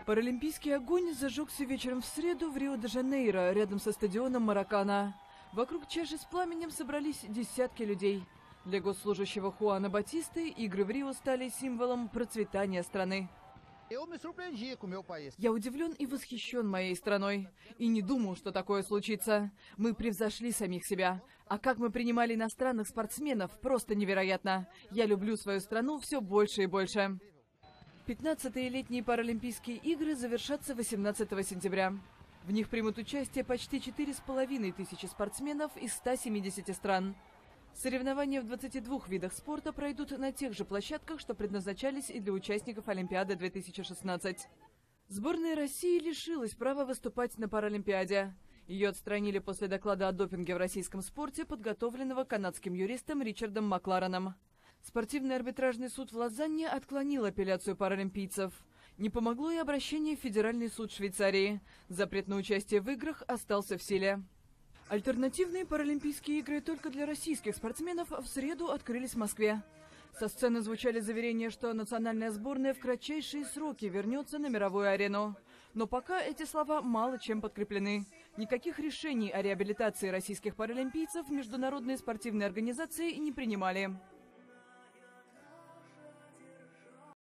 Паралимпийский огонь зажегся вечером в среду в Рио-де-Жанейро, рядом со стадионом Маракана. Вокруг чаши с пламенем собрались десятки людей. Для госслужащего Хуана Батисты игры в Рио стали символом процветания страны. Я удивлен и восхищен моей страной. И не думал, что такое случится. Мы превзошли самих себя. А как мы принимали иностранных спортсменов, просто невероятно. Я люблю свою страну все больше и больше. 15-е летние Паралимпийские игры завершатся 18 сентября. В них примут участие почти 4500 спортсменов из 170 стран. Соревнования в 22 видах спорта пройдут на тех же площадках, что предназначались и для участников Олимпиады 2016. Сборная России лишилась права выступать на Паралимпиаде. Ее отстранили после доклада о допинге в российском спорте, подготовленного канадским юристом Ричардом Маклареном. Спортивный арбитражный суд в Лозанне отклонил апелляцию паралимпийцев. Не помогло и обращение в Федеральный суд Швейцарии. Запрет на участие в играх остался в силе. Альтернативные Паралимпийские игры только для российских спортсменов в среду открылись в Москве. Со сцены звучали заверения, что национальная сборная в кратчайшие сроки вернется на мировую арену. Но пока эти слова мало чем подкреплены. Никаких решений о реабилитации российских паралимпийцев международные спортивные организации не принимали.